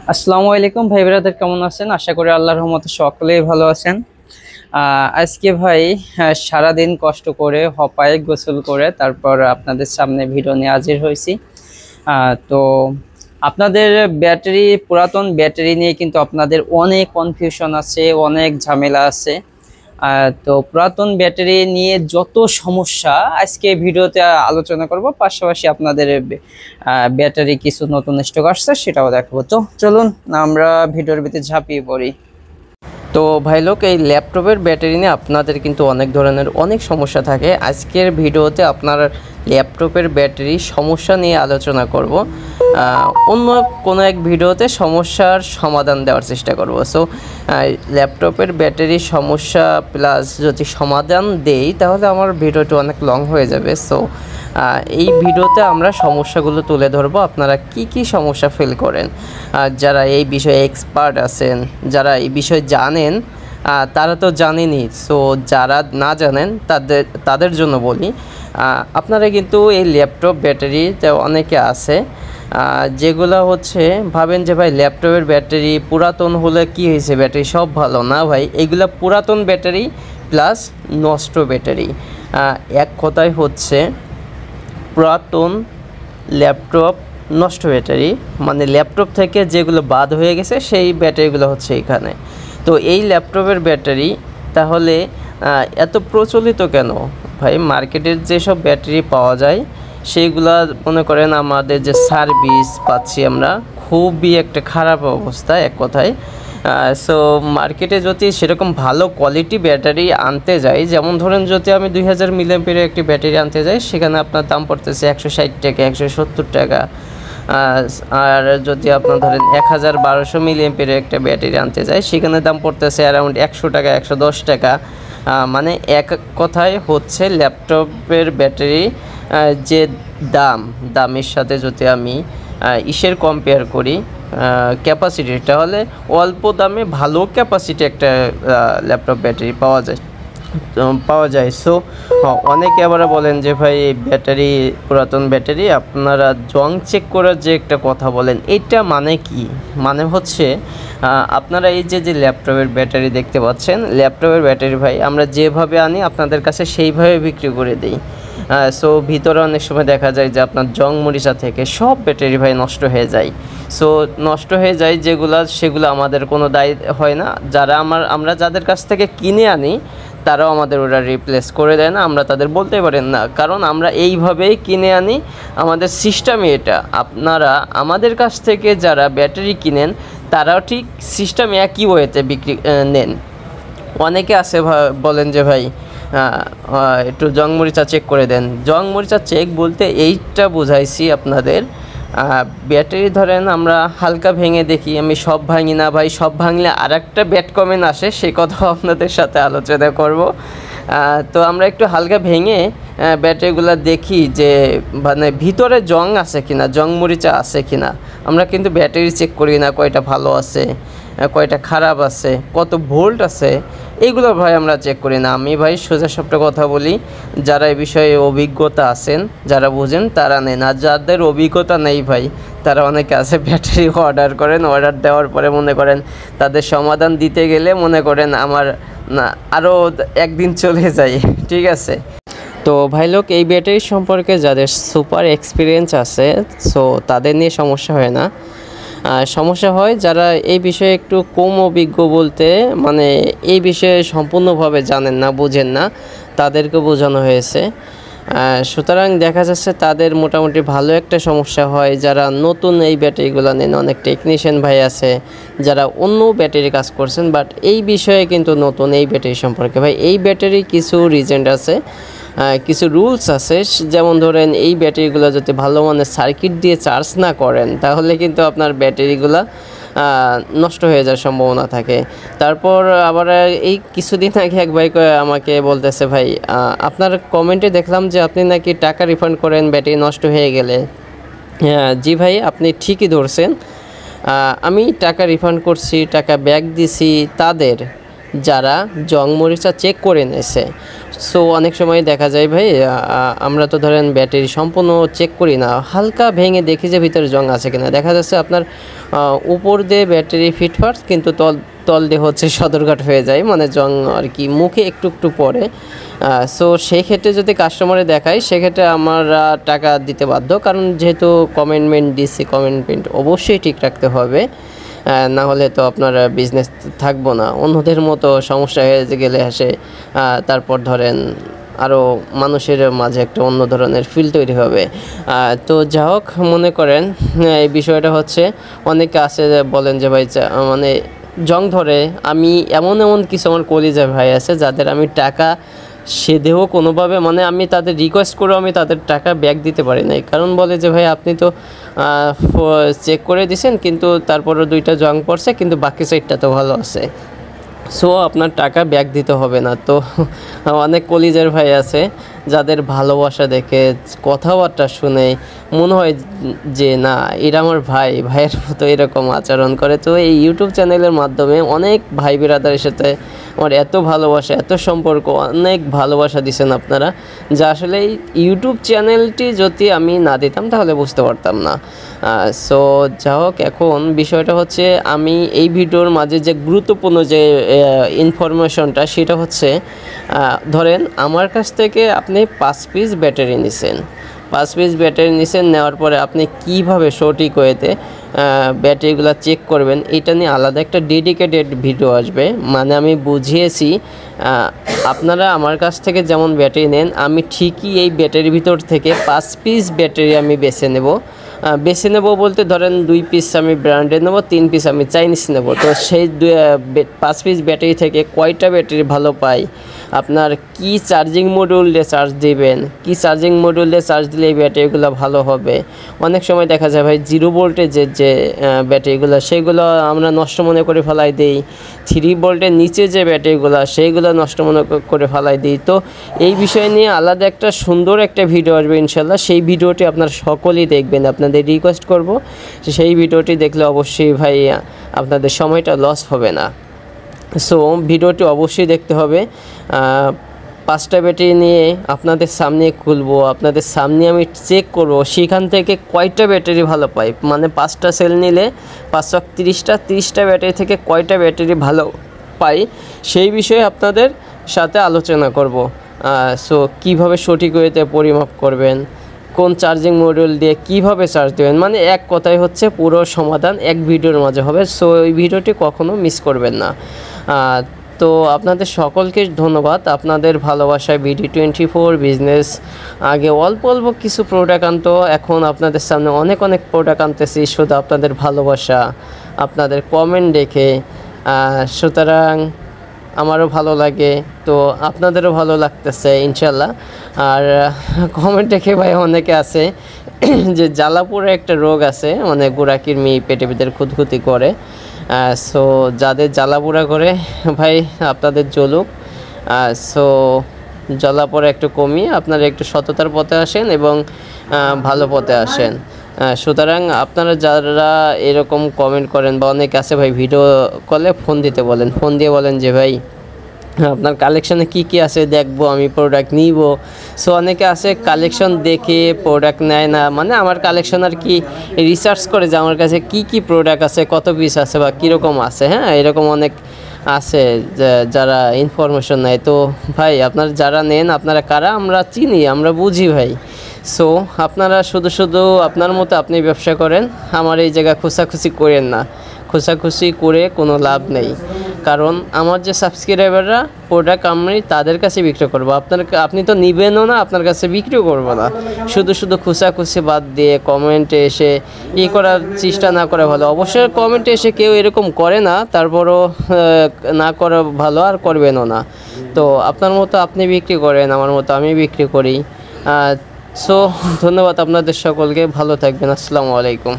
আসসালামু আলাইকুম ভাই ব্রাদার, কেমন আছেন? আশা করি আল্লাহর রহমতে সকলেই ভালো আছেন। আজকে ভাই সারাদিন কষ্ট করে হপায় গোসল করে তারপর আপনাদের সামনে ভিডিও নিয়ে হাজির হয়েছি। তো আপনাদের পুরাতন ব্যাটারি নিয়ে কিন্তু আপনাদের অনেক কনফিউশন আছে, অনেক ঝামেলা আছে। তো পুরাতন ব্যাটারি নিয়ে যত সমস্যা আজকে ভিডিওতে আলোচনা করব, পাশাপাশি আপনাদের ব্যাটারি কিছু নতুন স্টক আসছে সেটাও দেখাবো। তো চলুন আমরা ভিডিওর ভিতরে ঝাঁপিয়ে পড়ি। তো ভাই লোক, এই ল্যাপটপের ব্যাটারি নিয়ে আপনাদের কিন্তু অনেক ধরনের অনেক সমস্যা থাকে। আজকের ভিডিওতে আপনার ল্যাপটপের ব্যাটারি সমস্যা নিয়ে আলোচনা করব, অন্য কোনো এক ভিডিওতে সমস্যার সমাধান দেওয়ার চেষ্টা করব। সো ল্যাপটপের ব্যাটারি সমস্যা প্লাস যদি সমাধান দেই তাহলে আমার ভিডিওটি অনেক লং হয়ে যাবে। সো এই ভিডিওতে আমরা সমস্যাগুলো তুলে ধরবো, আপনারা কি কি সমস্যা ফেল করেন। যারা এই বিষয়ে এক্সপার্ট আছেন, যারা এই বিষয়ে জানেন তারা তো জানেনই। সো যারা না জানেন তাদের জন্য বলি, আপনারা কিন্তু এই ল্যাপটপ ব্যাটারিতে অনেকে আছে যেগুলো হচ্ছে ভাবেন যে ভাই ল্যাপটপের ব্যাটারি পুরাতন হলে কি হয়েছে, ব্যাটারি সব ভালো না। ভাই এগুলা পুরাতন ব্যাটারি প্লাস নষ্ট ব্যাটারি, এক কথায় হচ্ছে পুরাতন ল্যাপটপ নষ্ট ব্যাটারি, মানে ল্যাপটপ থেকে যেগুলো বাদ হয়ে গেছে সেই ব্যাটারিগুলো হচ্ছে এখানে। তো এই ল্যাপটপের ব্যাটারি তাহলে এত প্রচলিত কেন? ভাই মার্কেটের যেসব ব্যাটারি পাওয়া যায় সেইগুলা মনে করেন আমাদের যে সার্ভিস পাচ্ছি আমরা খুবই একটা খারাপ অবস্থা এক কথায়। সো মার্কেটে যদি সেরকম ভালো কোয়ালিটি ব্যাটারি আনতে যাই, যেমন ধরেন যদি আমি 2000 মিলিঅ্যাম্পিয়ারের একটি ব্যাটারি আনতে যাই সেখানে আপনার দাম পড়তেছে 160 টাকা, 170 টাকা। আর যদি আপনার ধরেন 1200 মিলিঅ্যাম্পিয়ারের একটা ব্যাটারি আনতে যাই সেখানে দাম পড়তেছে অ্যারাউন্ড 100 টাকা, 110 টাকা। মানে এক কথায় হচ্ছে ল্যাপটপের ব্যাটারি যে দামের সাথে যদি আমি ইসের কম্পেয়ার করি ক্যাপাসিটি, তাহলে অল্প দামে ভালো ক্যাপাসিটি একটা ল্যাপটপ ব্যাটারি পাওয়া যায়। সো অনেকে আবার বলেন যে ভাই ব্যাটারি পুরাতন ব্যাটারি আপনারা জং চেক করার যে একটা কথা বলেন, এটা মানে কি? মানে হচ্ছে আপনারা এই যে ল্যাপটপের ব্যাটারি দেখতে পাচ্ছেন, ল্যাপটপের ব্যাটারি ভাই আমরা যেভাবে আনি আপনাদের কাছে সেইভাবে বিক্রি করে দিই। সো ভিতরে অনেক সময় দেখা যায় যে আপনার জং মরিচা থেকে সব ব্যাটারি ভাই নষ্ট হয়ে যায়। সো নষ্ট হয়ে যায় সেগুলো আমাদের কোনো দায় হয় না। আমরা যাদের কাছ থেকে কিনে আনি তারাও আমাদের ওরা রিপ্লেস করে দেয় না, আমরা তাদের বলতে পারেন না, কারণ আমরা এইভাবেই কিনে আনি, আমাদের সিস্টেমে এটা। আপনারা আমাদের কাছ থেকে যারা ব্যাটারি কিনেন তারাও ঠিক সিস্টেম একই ওয়েতে বিক্রি নেন। অনেকে আছে বলেন যে ভাই একটু জং মরিচা চেক করে দেন। জং মরিচা চেক বলতে এইটা বোঝাইছি আপনাদের, ব্যাটারি ধরেন আমরা হালকা ভেঙে দেখি, আমি সব ভাঙি না ভাই, সব ভাঙলে আর একটা ব্যাড কমেন্ট আসে, সেই কথাও আপনাদের সাথে আলোচনা করব। তো আমরা একটু হালকা ভেঙে ব্যাটারিগুলো দেখি যে মানে ভিতরে জং আছে কিনা, জং মরিচা আছে কিনা। আমরা কিন্তু ব্যাটারি চেক করি না কয়টা ভালো আছে, কয়টা খারাপ আছে, কত ভোল্ট আছে, এইগুলো ভাই আমরা চেক করি না। আমি ভাই সোজা সবটা কথা বলি, যারা এই বিষয়ে অভিজ্ঞতা আছেন, যারা বুঝেন তারা নেন, আর যাদের অভিজ্ঞতা নেই ভাই তারা অনেকে আছে ব্যাটারি অর্ডার করেন, অর্ডার দেওয়ার পরে মনে করেন তাদের সমাধান দিতে গেলে মনে করেন আমার না আরও একদিন চলে যায়। ঠিক আছে, তো ভাই লোক এই ব্যাটারি সম্পর্কে যাদের সুপার এক্সপিরিয়েন্স আছে সো তাদের নিয়ে সমস্যা হয় না। সমস্যা হয় যারা এই বিষয়ে একটু কম অভিজ্ঞ, বলতে মানে এই বিষয়ে সম্পূর্ণভাবে জানেন না, বুঝেন না, তাদেরকে বোঝানো হয়েছে। সুতরাং দেখা যাচ্ছে তাদের মোটামুটি ভালো একটা সমস্যা হয়। যারা নতুন এই ব্যাটারিগুলো নেন, অনেক টেকনিশিয়ান ভাই আছে যারা অন্য ব্যাটারি কাজ করছেন, বাট এই বিষয়ে কিন্তু নতুন এই ব্যাটারি সম্পর্কে ভাই এই ব্যাটারি কিছু রিজেন্ট আছে, কিছু রুলস আছে। যেমন ধরেন এই ব্যাটারিগুলো যদি ভালো মানের সার্কিট দিয়ে চার্জ না করেন তাহলে কিন্তু আপনার ব্যাটারিগুলো নষ্ট হয়ে যাওয়ার সম্ভাবনা থাকে। তারপর আবার এই কিছুদিন আগে এক ভাই আমাকে বলতেছে ভাই আপনার কমেন্টে দেখলাম যে আপনি নাকি টাকা রিফান্ড করেন ব্যাটারি নষ্ট হয়ে গেলে। জি ভাই, আপনি ঠিকই ধরছেন, আমি টাকা রিফান্ড করছি, টাকা ব্যাক দিছি তাদের যারা জং মরিচা চেক করে নিয়েছে। সো অনেক সময় দেখা যায় ভাই আমরা তো ধরেন ব্যাটারি সম্পূর্ণ চেক করি না, হালকা ভেঙে দেখি যে ভিতরে জং আছে কিনা। দেখা যাচ্ছে আপনার উপর দিয়ে ব্যাটারি ফিটফাট, কিন্তু তল দিয়ে হচ্ছে সদরঘাট হয়ে যায়, মানে জং আর কি মুখে একটু একটু পড়ে। সো সেই ক্ষেত্রে যদি কাস্টমারে দেখায় সেক্ষেত্রে আমরা টাকা দিতে বাধ্য, কারণ যেহেতু কমেন্টমেন্ট দিচ্ছি, কমেন্টমেন্ট অবশ্যই ঠিক রাখতে হবে, না হলে তো আপনার বিজনেস থাকবো না। অন্যদের মতো সমস্যা হয়ে গেলে আসে তারপর ধরেন আরও মানুষের মাঝে একটা অন্য ধরনের ফিল তৈরি হবে। তো যা হোক, মনে করেন এই বিষয়টা হচ্ছে অনেকে আছে বলেন যে ভাই মানে জং ধরে। আমি এমন কিছু আমার কলিজার ভাই আছে যাদের আমি টাকা সেধেও কোনোভাবে, মানে আমি তাদের রিকোয়েস্ট করেও আমি তাদের টাকা ব্যাক দিতে পারি নাই, কারণ বলে যে ভাই আপনি তো চেক করে দিছেন কিন্তু তারপরে 2টা জং পড়ছে, কিন্তু বাকি সাইডটা তো ভালো আছে, সো আপনার টাকা ব্যাক দিতে হবে না। তো অনেক কলিজার ভাই আছে যাদের ভালোবাসা দেখে, কথাবার্তা শুনে মনে হয় যে না, এরা আমার ভাইয়ের মতো এরকম আচরণ করে। তো এই ইউটিউব চ্যানেলের মাধ্যমে অনেক ভাই বিরাদারের সাথে আমার এত ভালোবাসা, এত সম্পর্ক, অনেক ভালোবাসা দিচ্ছেন আপনারা, যা আসলে এই ইউটিউব চ্যানেলটি যদি আমি না দিতাম তাহলে বুঝতে পারতাম না। সো যা হোক, এখন বিষয়টা হচ্ছে আমি এই ভিডিওর মাঝে যে গুরুত্বপূর্ণ যে ইনফরমেশনটা, সেটা হচ্ছে ধরেন আমার কাছ থেকে আপনি 5 পিস ব্যাটারি নিছেন, 5 পিস ব্যাটারি নিছেন, নেওয়ার পরে আপনি কিভাবে সঠিক ওয়েতে ব্যাটারিগুলো চেক করবেন, এটা নিয়ে আলাদা একটা ডেডিকেটেড ভিডিও আসবে। মানে আমি বুঝিয়েছি, আপনারা আমার কাছ থেকে যেমন ব্যাটারি নেন, আমি ঠিকই এই ব্যাটারির ভিতর থেকে 5 পিস ব্যাটারি আমি বেছে নেব বলতে ধরেন 2 পিস আমি ব্র্যান্ডের নেব, 3 পিস আমি চাইনিজ নেব। তো সেই 5 পিস ব্যাটারি থেকে কয়টা ব্যাটারি ভালো পাই, আপনার কি চার্জিং মডিউল দিয়ে চার্জ দিবেন, কি চার্জিং মডিউল দিয়ে চার্জ দিলে এই ব্যাটারিগুলো ভালো হবে। অনেক সময় দেখা যায় ভাই 0 ভোল্টেজের যে ব্যাটারিগুলো, সেগুলো আমরা নষ্ট মনে করে ফেলাই দিই, 3 ভোল্টের নিচে যে ব্যাটারিগুলো সেইগুলো নষ্ট মনে করে ফেলাই দিই। তো এই বিষয় নিয়ে আলাদা একটা সুন্দর একটা ভিডিও আসবে ইনশাল্লাহ, সেই ভিডিওটি আপনারা সকলেই দেখবেন, আপনাদের রিকোয়েস্ট করব সেই ভিডিওটি দেখলে অবশ্যই ভাই আপনাদের সময়টা লস হবে না। সো ভিডিওটি অবশ্যই দেখতে হবে। 5টা ব্যাটারি নিয়ে আপনাদের সামনে খুলবো, আপনাদের সামনে আমি চেক করব সেখান থেকে কয়টা ব্যাটারি ভালো পাই, মানে 5টা সেল নিলে 530টা ব্যাটারি থেকে কয়টা ব্যাটারি ভালো পাই, সেই বিষয়ে আপনাদের সাথে আলোচনা করব। সো কীভাবে সঠিক ওয়েতে পরিমাপ করবেন, কোন চার্জিং মডিউল দিয়ে কিভাবে চার্জ দেবেন, মানে এক কথায় হচ্ছে পুরো সমাধান এক ভিডিওর মাঝে হবে। সো এই ভিডিওটি কখনো মিস করবেন না। তো আপনাদের সকলকে ধন্যবাদ, আপনাদের ভালোবাসায় BD24 বিজনেস আগে অল্প কিছু প্রোডাক্ট আনতো, এখন আপনাদের সামনে অনেক প্রোডাক্ট আনতেছি শুধু আপনাদের ভালোবাসা, আপনাদের কমেন্ট দেখে। সুতরাং আমারও ভালো লাগে, তো আপনাদেরও ভালো লাগতেছে ইনশাল্লাহ। আর কমেন্ট দেখে ভাই অনেকে আছে যে জ্বালাপুরে একটা রোগ আছে, মানে গোড়াকির্মি পেটে ভিতরে খুঁতখুতি করে। সো যাদের জ্বালাপোড়া করে ভাই আপনাদের জ্বলুক। সো জ্বালাপোড়া একটু কমিয়ে আপনারা একটু সততার পথে আসেন এবং ভালো পথে আসেন। সুতরাং আপনারা যারা এরকম কমেন্ট করেন বা অনেকে আছে ভাই ভিডিও কলে ফোন দিতে বলেন, ফোন দিয়ে বলেন যে ভাই আপনার কালেকশানে কি আছে দেখবো, আমি প্রোডাক্ট নিব। সো অনেকে আছে কালেকশন দেখে প্রোডাক্ট নেয় না, মানে আমার কালেকশন আর কি রিসার্চ করে যে আমার কাছে কি প্রোডাক্ট আছে, কত পিস আছে বা কীরকম আছে। হ্যাঁ, এরকম অনেক আছে যারা ইনফরমেশন নেয়। তো ভাই আপনারা যারা নেন আপনারা কারা, আমরা চিনি, আমরা বুঝি ভাই। সো আপনারা শুধু আপনার মতো আপনি ব্যবসা করেন, আমার এই জায়গা খোঁচাখুচি করেন না, খোঁচাখুচি করে কোনো লাভ নেই। কারণ আমার যে সাবস্ক্রাইবাররা প্রোডাক্ট আমি তাদের কাছে বিক্রি করবো, আপনি তো নিবেনও না, আপনার কাছে বিক্রিও করবো না। শুধু খোঁচাখুচি বাদ দিয়ে কমেন্টে এসে করার চেষ্টা না করা ভালো। অবশ্যই কমেন্টে এসে কেউ এরকম করে না, তারপরও না করা ভালো, আর করবেনও না। তো আপনার মতো আপনি বিক্রি করেন, আমার মতো আমি বিক্রি করি। সো ধন্যবাদ আপনাদের সকলকে, ভালো থাকবেন। আসসালামু আলাইকুম।